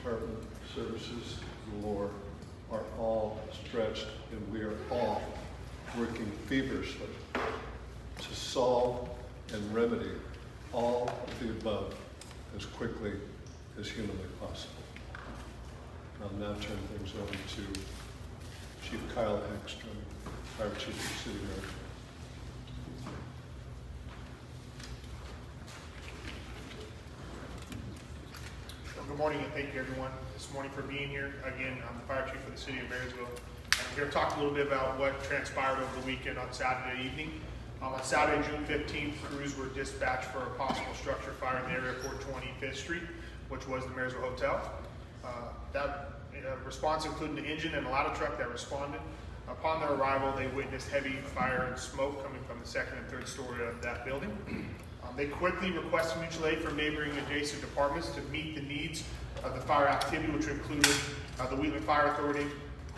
department, services, galore, are all stretched, and we are all working feverishly to solve and remedy all of the above as quickly as humanly possible. I'll now turn things over to Chief Kyle Hagstrom, Fire Chief of the City of Marysville. Good morning and thank you everyone this morning for being here. Again, I'm the Fire Chief for the City of Marysville. I'm here to talk a little bit about what transpired over the weekend on Saturday evening. On Saturday, June 15th, crews were dispatched for a possible structure fire in the area of 420 5th Street, which was the Marysville Hotel. That response included an engine and a ladder truck that responded. Upon their arrival, they witnessed heavy fire and smoke coming from the second and third story of that building. They quickly requested mutual aid from neighboring adjacent departments to meet the needs of the fire activity, which included the Wheatland Fire Authority,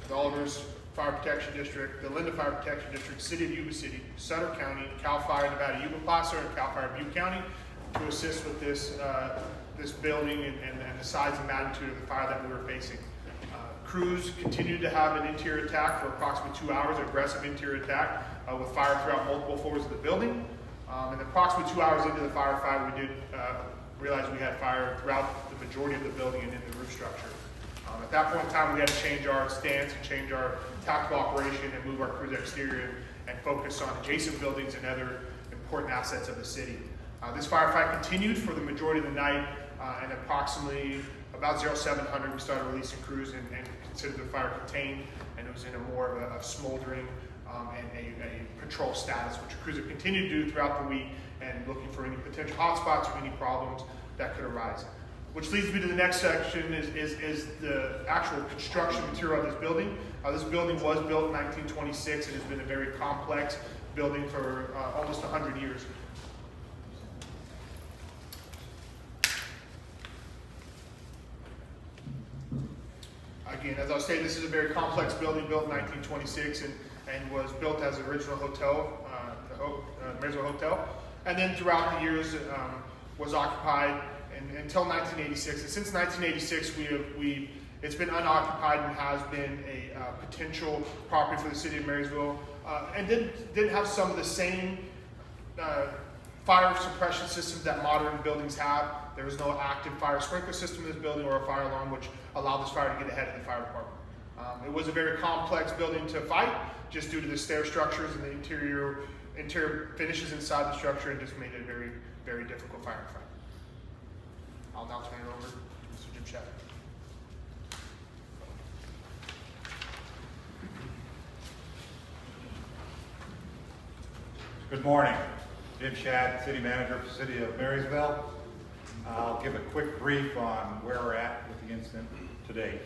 the Bullards Fire Protection District, the Linda Fire Protection District, City of Yuba City, Sutter County, Cal Fire Nevada Yuba Placer, and Cal Fire Butte County to assist with this building and the size and magnitude of the fire that we were facing. Crews continued to have an interior attack for approximately 2 hours, aggressive interior attack with fire throughout multiple floors of the building. And approximately 2 hours into the firefight, we did realize we had fire throughout the majority of the building and in the roof structure. At that point in time, we had to change our stance and change our tactical operation and move our crews exterior and focus on adjacent buildings and other important assets of the city. This firefight continued for the majority of the night, and approximately about 0700 we started releasing crews and considered the fire contained, and it was in a more of a smoldering and a patrol status, which crews have continued to do throughout the week and looking for any potential hotspots or any problems that could arise. Which leads me to the next section is the actual construction material of this building. This building was built in 1926 and has been a very complex building for almost 100 years. Again, as I was saying, this is a very complex building built in 1926 and was built as an original hotel, the Marysville Hotel. And then throughout the years was occupied until 1986. And since 1986, it's been unoccupied and has been a potential property for the City of Marysville. And didn't have some of the same fire suppression systems that modern buildings have. There was no active fire sprinkler system in this building or a fire alarm, which allowed this fire to get ahead of the fire department. It was a very complex building to fight, just due to the stair structures and the interior finishes inside the structure, and just made it a very, very difficult fire to fight. I'll now turn it over to Mr. Jim Shad. Good morning. Jim Shad, City Manager for the City of Marysville. I'll give a quick brief on where we're at with the incident today.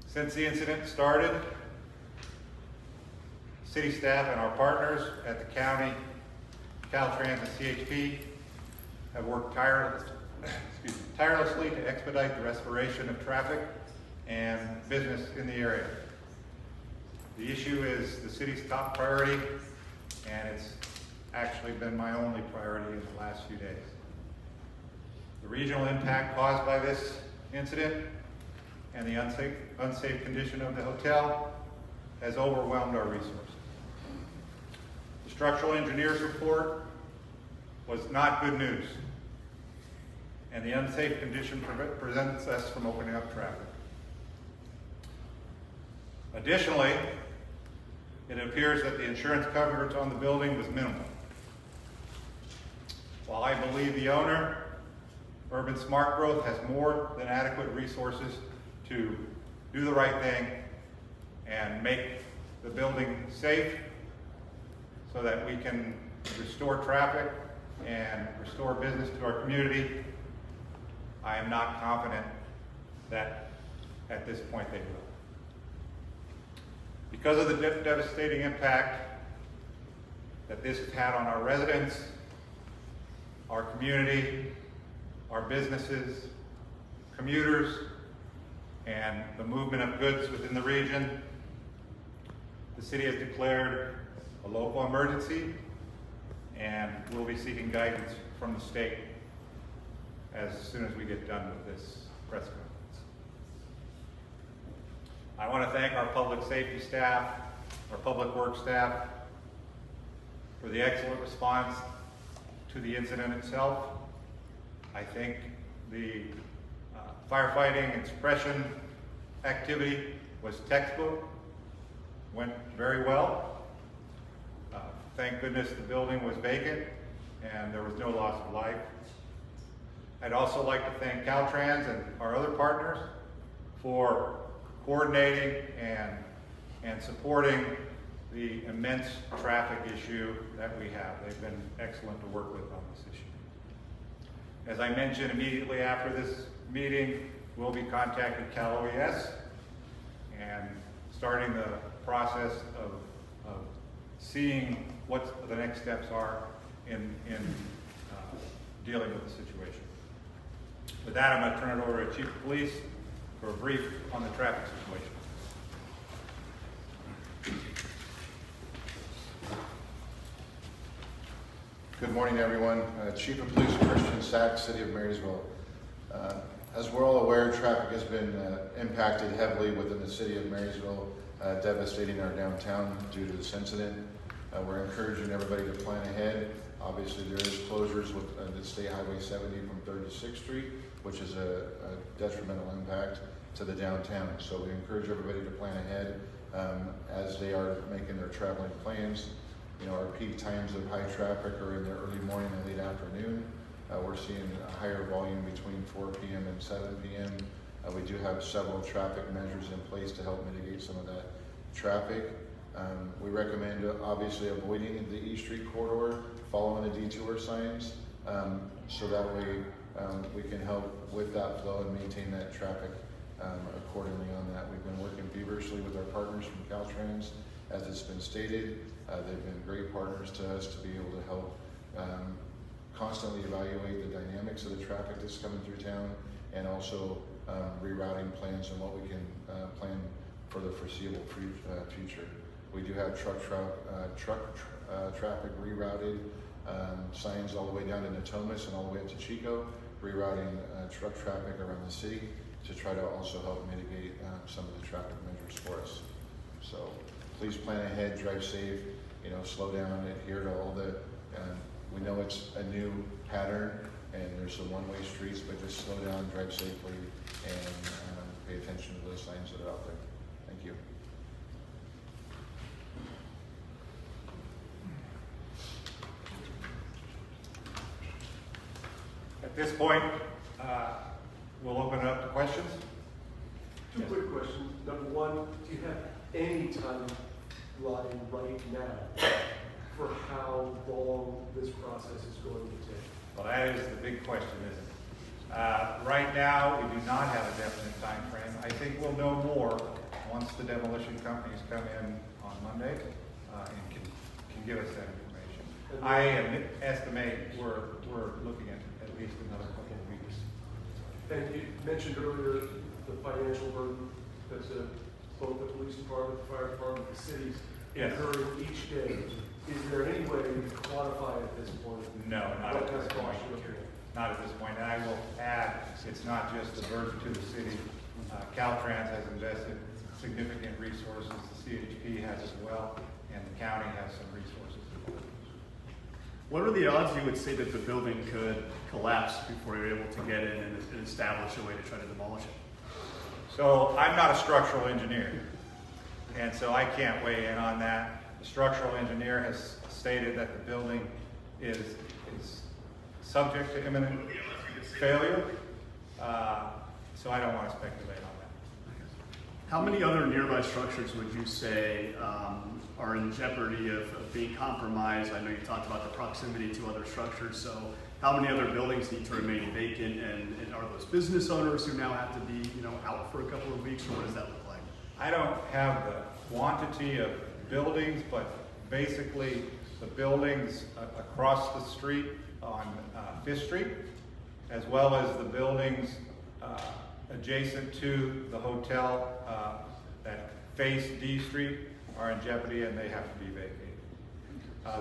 Since the incident started, city staff and our partners at the county, Caltrans and CHP have worked tirelessly to expedite the restoration of traffic and business in the area. The issue is the city's top priority, and it's actually been my only priority in the last few days. The regional impact caused by this incident and the unsafe condition of the hotel has overwhelmed our resources. The structural engineer's report was not good news, and the unsafe condition prevents us from opening up traffic. Additionally, it appears that the insurance coverage on the building was minimal. While I believe the owner, Urban Smart Growth, has more than adequate resources to do the right thing and make the building safe so that we can restore traffic and restore business to our community, I am not confident that at this point they will. Because of the devastating impact that this has had on our residents, our community, our businesses, commuters, and the movement of goods within the region, the city has declared a local emergency, and we'll be seeking guidance from the state as soon as we get done with this press conference. I want to thank our public safety staff, our public works staff, for the excellent response to the incident itself. I think the firefighting and suppression activity was textbook, went very well. Thank goodness the building was vacant and there was no loss of life. I'd also like to thank Caltrans and our other partners for coordinating and supporting the immense traffic issue that we have. They've been excellent to work with on this issue. As I mentioned, immediately after this meeting, we'll be contacting Cal OES and starting the process of seeing what the next steps are in dealing with the situation. With that, I'm going to turn it over to Chief of Police for a brief on the traffic situation. Good morning, everyone. Chief of Police Christian Sachs, City of Marysville. As we're all aware, traffic has been impacted heavily within the City of Marysville, devastating our downtown due to this incident. We're encouraging everybody to plan ahead. Obviously, there is closures with the State Highway 70 from 3rd to 6th Street, which is a detrimental impact to the downtown. So we encourage everybody to plan ahead as they are making their traveling plans. You know, our peak times of high traffic are in the early morning and late afternoon. We're seeing a higher volume between 4 p.m. and 7 p.m. We do have several traffic measures in place to help mitigate some of that traffic. We recommend obviously avoiding the E Street corridor, following the detour signs, so that way we can help with that flow and maintain that traffic accordingly on that. We've been working feverishly with our partners from Caltrans, as it's been stated. They've been great partners to us to be able to help constantly evaluate the dynamics of the traffic that's coming through town, and also rerouting plans and what we can plan for the foreseeable future. We do have truck traffic rerouted, signs all the way down to Natomas and all the way up to Chico, rerouting truck traffic around the city to try to also help mitigate some of the traffic measures for us. So please plan ahead, drive safe, you know, slow down, adhere to all the, we know it's a new pattern and there's some one-way streets, but just slow down, drive safely, and pay attention to those signs that are out there. Thank you. At this point, we'll open it up to questions. Two quick questions. Number one, do you have any timeline right now for how long this process is going to take? Well, that is the big question, isn't it? Right now, we do not have a definite time frame. I think we'll know more once the demolition companies come in on Monday and can give us that information. I estimate we're looking at least another couple of weeks. And you mentioned earlier the financial burden that both the police department, the fire department, the cities Yes. incurring each day. Is there any way to quantify at this point? No, not at this point. Okay. Not at this point. And I will add, it's not just the burden to the city. Caltrans has invested significant resources. The CHP has as well, and the county has some resources as well. What are the odds you would say that the building could collapse before you're able to get in and establish a way to try to demolish it? So I'm not a structural engineer, and so I can't weigh in on that. The structural engineer has stated that the building is subject to imminent failure, so I don't want to speculate on that. How many other nearby structures would you say are in jeopardy of being compromised? I know you talked about the proximity to other structures, so how many other buildings need to remain vacant, and are those business owners who now have to be, out for a couple of weeks, or what does that look like? I don't have the quantity of buildings, but basically the buildings across the street on 5th Street, as well as the buildings adjacent to the hotel that face D Street are in jeopardy, and they have to be vacated.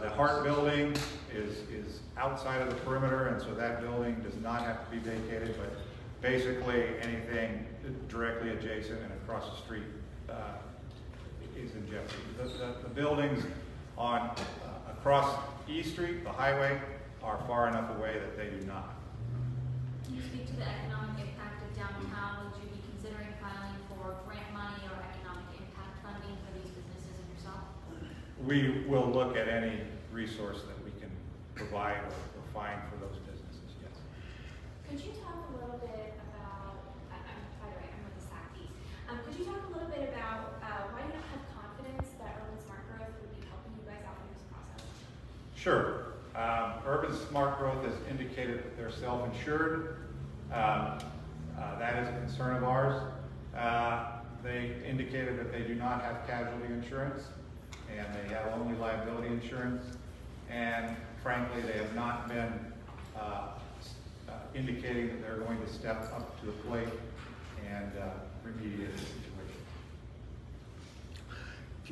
The Hart building is outside of the perimeter, and so that building does not have to be vacated, but basically anything directly adjacent and across the street is in jeopardy. The buildings on across E Street, the highway, are far enough away that they do not. Can you speak to the economic impact of downtown? Would you be considering filing for grant money or economic impact funding for these businesses and yourself? We will look at any resource that we can provide or find for those businesses, yes. Could you talk a little bit about, by the way, I'm with the SAC East. Could you talk a little bit about why you don't have confidence that urban smart growth would be helping you guys out in this process? Sure. Urban Smart Growth has indicated that they're self-insured. That is a concern of ours. They indicated that they do not have casualty insurance and they have only liability insurance. And frankly, they have not been indicating that they're going to step up to the plate and remediate the situation.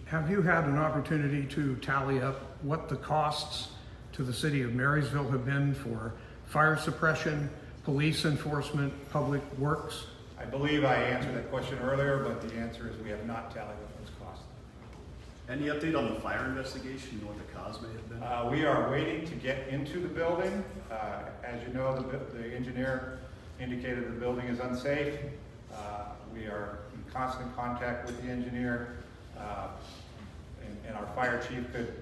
Have you had an opportunity to tally up what the costs to the city of Marysville have been for fire suppression, police enforcement, public works? I believe I answered that question earlier, but the answer is we have not tallied up those costs. Any update on the fire investigation, you know what the cause may have been? We are waiting to get into the building. As you know, the engineer indicated the building is unsafe. We are in constant contact with the engineer, and our fire chief could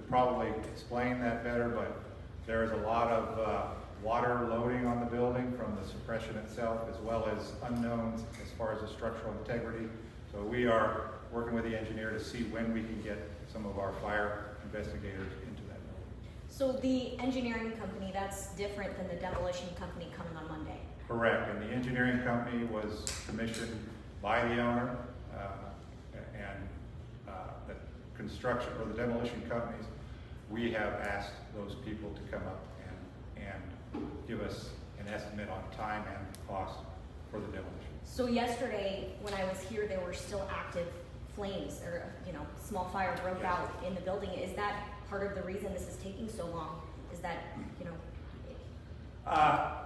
probably explain that better, but there is a lot of water loading on the building from the suppression itself, as well as unknowns as far as the structural integrity. So we are working with the engineer to see when we can get some of our fire investigators into that building. So the engineering company, that's different than the demolition company coming on Monday? Correct, and the engineering company was commissioned by the owner, and the construction or the demolition companies, we have asked those people to come up and give us an estimate on time and cost for the demolition. So yesterday, when I was here, there were still active flames, or, small fire broke out in the building. Is that part of the reason this is taking so long? Is that,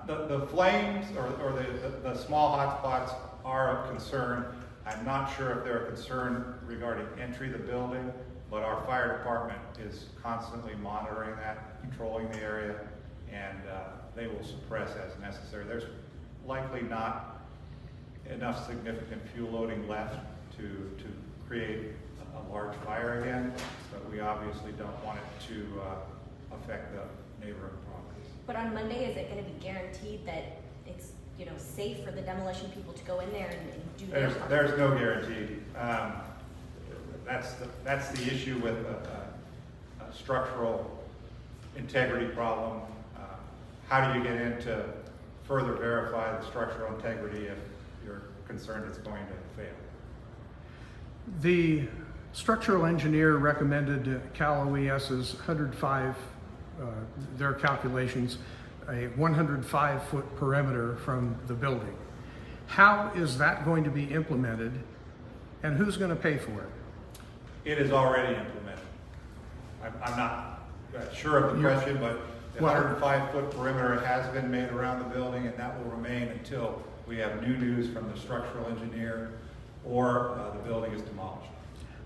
The flames or the small hot spots are of concern. I'm not sure if they're a concern regarding entry to the building, but our fire department is constantly monitoring that, controlling the area, and they will suppress as necessary. There's likely not enough significant fuel loading left to create a large fire again, but we obviously don't want it to affect the neighboring properties. but on Monday, is it gonna be guaranteed that it's, safe for the demolition people to go in there and do their part? There's no guarantee. That's the issue with a structural integrity problem. How do you get in to further verify the structural integrity if you're concerned it's going to fail? The structural engineer recommended Cal OES's 105, their calculations, a 105-foot perimeter from the building. How is that going to be implemented, and who's going to pay for it? It is already implemented. I'm not sure of the question, but the 105-foot perimeter has been made around the building, and that will remain until we have new news from the structural engineer or the building is demolished.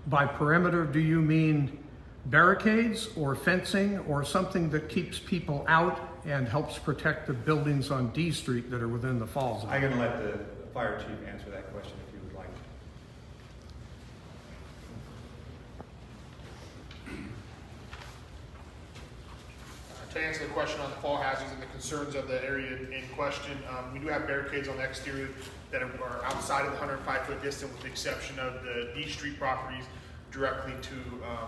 By perimeter, do you mean barricades or fencing or something that keeps people out and helps protect the buildings on D Street that are within the fall zone? I'm going to let the fire chief answer that question if you would like. To answer the question on the fall hazards and the concerns of the area in question, we do have barricades on the exterior that are outside of the 105-foot distance, with the exception of the D Street properties directly to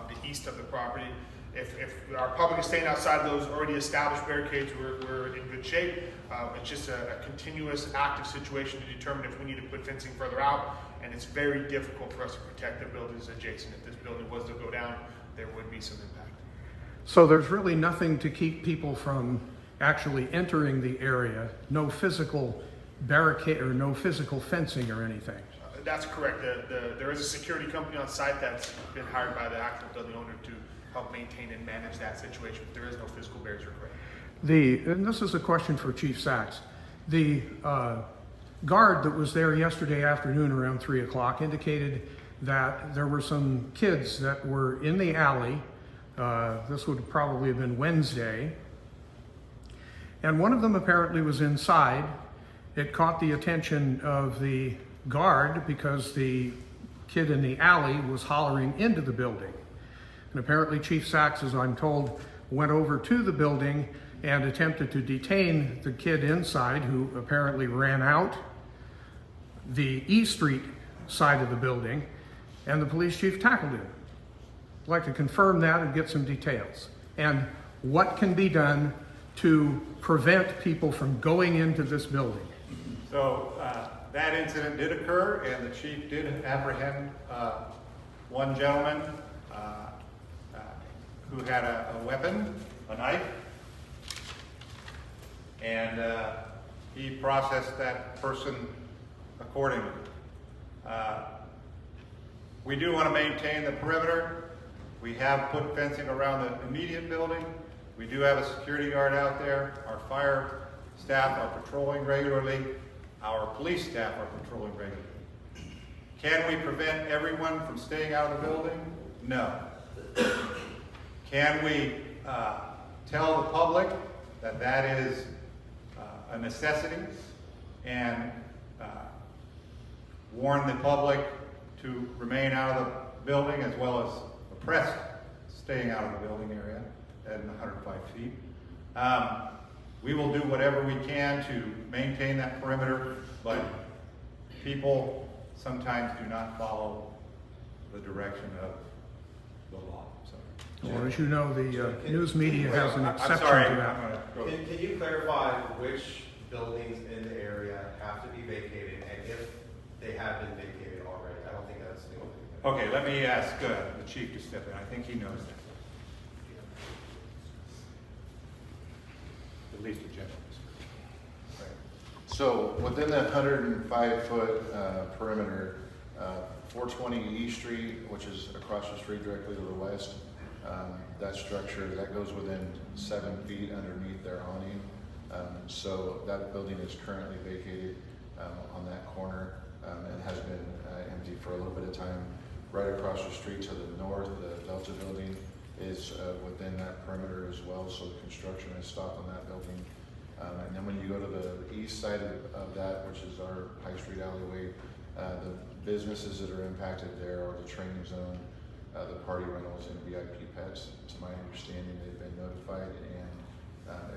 the east of the property. If our public is staying outside of those already established barricades, we're in good shape. It's just a continuous active situation to determine if we need to put fencing further out, and it's very difficult for us to protect the buildings adjacent. If this building was to go down, there would be some impact. So there's really nothing to keep people from actually entering the area, no physical barricade or no physical fencing or anything? That's correct. There is a security company on site that's been hired by the active building owner to help maintain and manage that situation. There is no physical barriers required. And this is a question for Chief Sachs. The guard that was there yesterday afternoon around 3 o'clock indicated that there were some kids that were in the alley. This would probably have been Wednesday. And one of them apparently was inside. It caught the attention of the guard because the kid in the alley was hollering into the building. And apparently Chief Sachs, as I'm told, went over to the building and attempted to detain the kid inside, who apparently ran out the E Street side of the building, and the police chief tackled him. I'd like to confirm that and get some details. And what can be done to prevent people from going into this building? So that incident did occur, and the chief did apprehend one gentleman who had a weapon, a knife, and he processed that person accordingly. We do want to maintain the perimeter. We have put fencing around the immediate building. We do have a security guard out there. Our fire staff are patrolling regularly. Our police staff are patrolling regularly. Can we prevent everyone from staying out of the building? No. Can we tell the public that that is a necessity and warn the public to remain out of the building, as well as the press staying out of the building area at 105 feet? We will do whatever we can to maintain that perimeter, but people sometimes do not follow the direction of the law. So. Well, as you know, the news media has an I'm exception sorry, to I'm that. gonna go. Can you clarify which buildings in the area have to be vacated, and if they have been vacated already? I don't think that's the only thing. Okay, let me ask the chief to step in. I think he knows that. At least a general. So within that 105-foot perimeter, 420 E Street, which is across the street directly to the west, that structure, that goes within 7 feet underneath their awning. So that building is currently vacated on that corner and has been empty for a little bit of time. Right across the street to the north, the Delta building is within that perimeter as well, so the construction is stopped on that building. And then when you go to the east side of that, which is our High Street alleyway, the businesses that are impacted there are the training zone, the party rentals, and VIP pets. To my understanding, they've been notified, and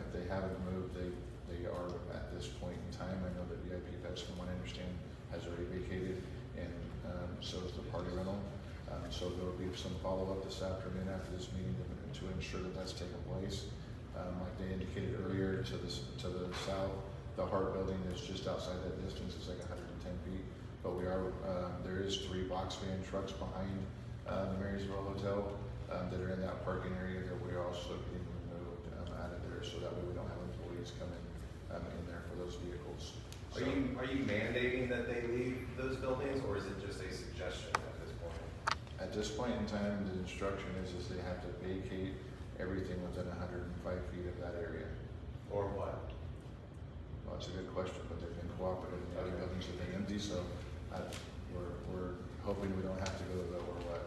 if they haven't moved, they are at this point in time. I know that VIP pets, from what I understand, has already vacated, and so is the party rental. So there will be some follow-up this afternoon after this meeting to ensure that that's taken place. Like they indicated earlier, to the south, the Hart building is just outside that distance. It's like 110 feet. But we are there is 3 box van trucks behind the Marysville Hotel that are in that parking area that we are also being removed out of there, so that way we don't have employees coming in there for those vehicles. Are you mandating that they leave those buildings, or is it just a suggestion at this point? At this point in time, the instruction is they have to vacate everything within 105 feet of that area. Or what? Well, it's a good question, but they've been cooperative. The other buildings have been empty, so we're hoping we don't have to go to the or what.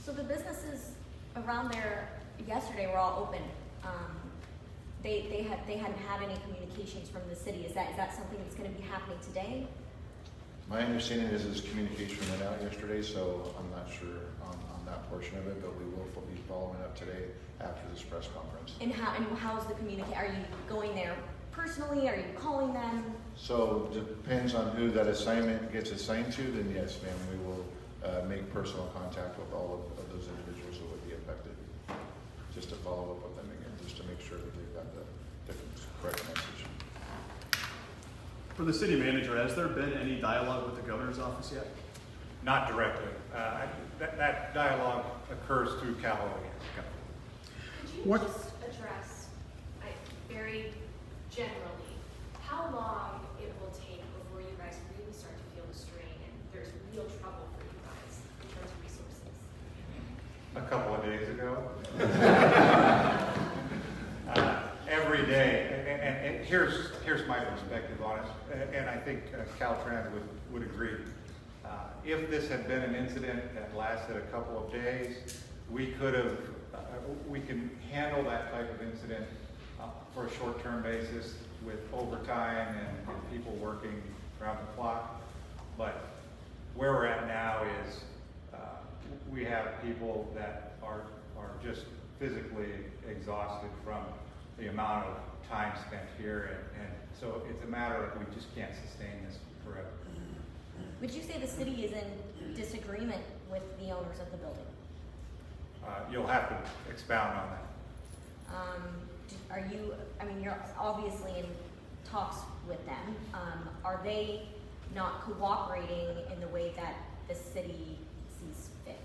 So the businesses around there yesterday were all open. They hadn't had any communications from the city. Is that something that's going to be happening today? My understanding is communication went out yesterday, so I'm not sure on that portion of it, but we will be following up today after this press conference. And how's the communication? Are you going there personally? Are you calling them? So depends on who that assignment gets assigned to, then yes, ma'am, we will make personal contact with all of those individuals that would be affected, just to follow up with them again, just to make sure that they've got the correct message. For the city manager, has there been any dialogue with the governor's office yet? Not directly. That dialogue occurs through Callaway. Could you What- just address, very generally, how long it will take before you guys really start to feel the strain and there's real trouble for you guys in terms of resources? A couple of days ago. Every day, and here's here's my perspective on it, and I think Caltrans would agree. If this had been an incident that lasted a couple of days, we can handle that type of incident for a short-term basis with overtime and people working around the clock. But where we're at now is we have people that are just physically exhausted from the amount of time spent here, and so it's a matter of we just can't sustain this forever. Would you say the city is in disagreement with the owners of the building? You'll have to expound on that. Are you, I mean, you're obviously in talks with them. Are they not cooperating in the way that the city sees fit?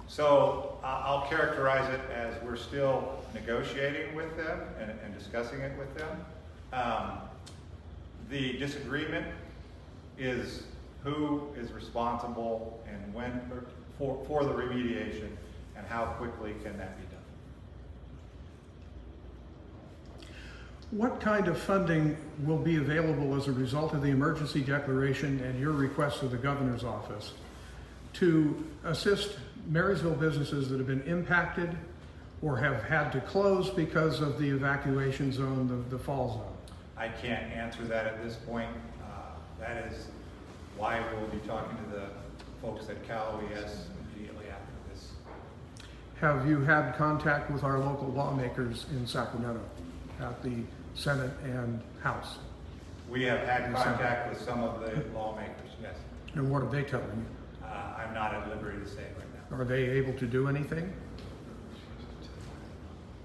So I'll characterize it as we're still negotiating with them and discussing it with them. The disagreement is who is responsible and when for the remediation, and how quickly can that be done. What kind of funding will be available as a result of the emergency declaration and your request to the governor's office to assist Marysville businesses that have been impacted or have had to close because of the evacuation zone, the fall zone? I can't answer that at this point. That is why we will be talking to the folks at Cal OES immediately after this. Have you had contact with our local lawmakers in Sacramento at the Senate and House? We have had contact with some of the lawmakers, yes. And what are they telling you? I'm not at liberty to say right now. Are they able to do anything?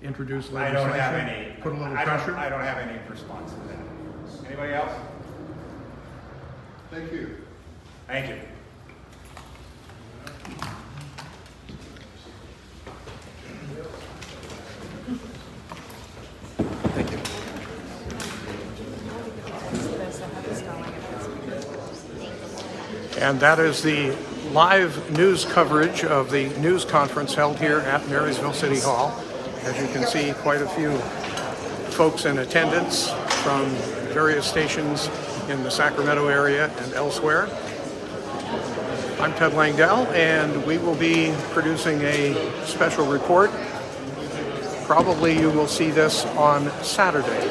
Introduce I legislation? don't have any. Put a little I pressure? don't have any response to that. Anybody else? Thank you. Thank you. And that is the live news coverage of the news conference held here at Marysville City Hall. As you can see, quite a few folks in attendance from various stations in the Sacramento area and elsewhere. I'm Ted Langdell, and we will be producing a special report. Probably you will see this on Saturday,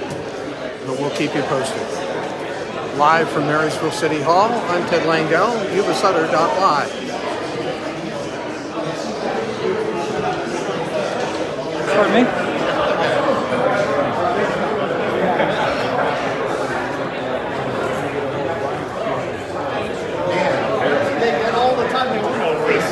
but we'll keep you posted. Live from Marysville City Hall, I'm Ted Langdell, Yuba-Sutter.live. Pardon me? They get all the time they want to race.